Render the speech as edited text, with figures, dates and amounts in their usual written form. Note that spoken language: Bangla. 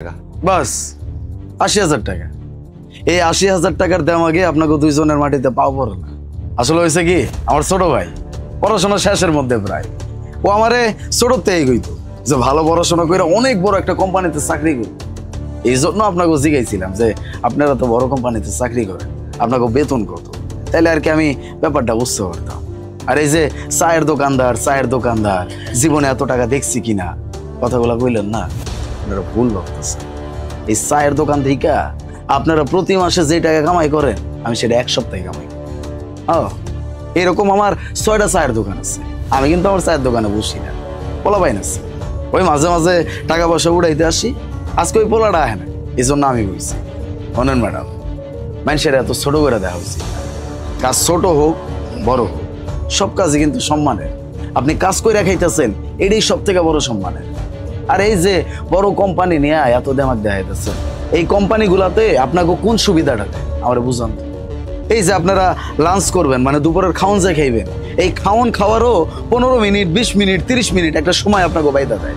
টাকা বাস ৮০,০০০ টাকা। এই ৮০,০০০ টাকার দামাগে আপনাকে দুইজনের মাটিতে পাও পড়ে না। আসলে হয়েছে কি, আমার ছোট ভাই পড়াশোনা শেষের মধ্যে প্রায়, ও আমারে ছোটতে এগোইতো যে ভালো পড়াশোনা করে অনেক বড় একটা কোম্পানিতে চাকরি করি। এই জন্য আপনাকে জিজ্ঞাইছিলাম যে আপনারা তো বড় কোম্পানিতে চাকরি করেন, আপনাকে বেতন কত, তাইলে আর কি আমি ব্যাপারটা বুঝতে পারতাম। আর এই যে চায়ের দোকানদার জীবনে এত টাকা দেখছি কিনা কথাগুলো কইলেন না, আপনারা ভুল ভাবতেছেন। এই চায়ের দোকান থেকে আপনারা প্রতি মাসে যে টাকা কামাই করেন আমি সেটা এক সপ্তাহে কামাই করি। এরকম আমার ৬টা চায়ের দোকান আছে। আমি কিন্তু আমার চায়ের দোকানে বসি না, পোলা পাই না, ওই মাঝে মাঝে টাকা পয়সা উড়াইতে আসি। আজকে ওই পোলাটা আহে না, এই জন্য আমি বলছি শোনেন ম্যাডাম, মানুষের এত ছোট করে দেওয়া উচিত। কাজ ছোট হোক বড় হোক, সব কাজই কিন্তু সম্মানের। আপনি কাজ করে খাইতেছেন, এটাই সব থেকে বড় সম্মানের। আর এই যে বড় কোম্পানি নিয়ে এত দেমাক দেখাইতেছে, এই কোম্পানিগুলাতে আপনাকে কোন সুবিধাটা দেয় আমার বুঝান তো। এই যে আপনারা লাঞ্চ করবেন, মানে দুপুরের খাওয়ান যে খাইবেন, এই খাওয়ারও 15 মিনিট 20 মিনিট 30 মিনিট একটা সময় আপনাকে বাইদা দেয়।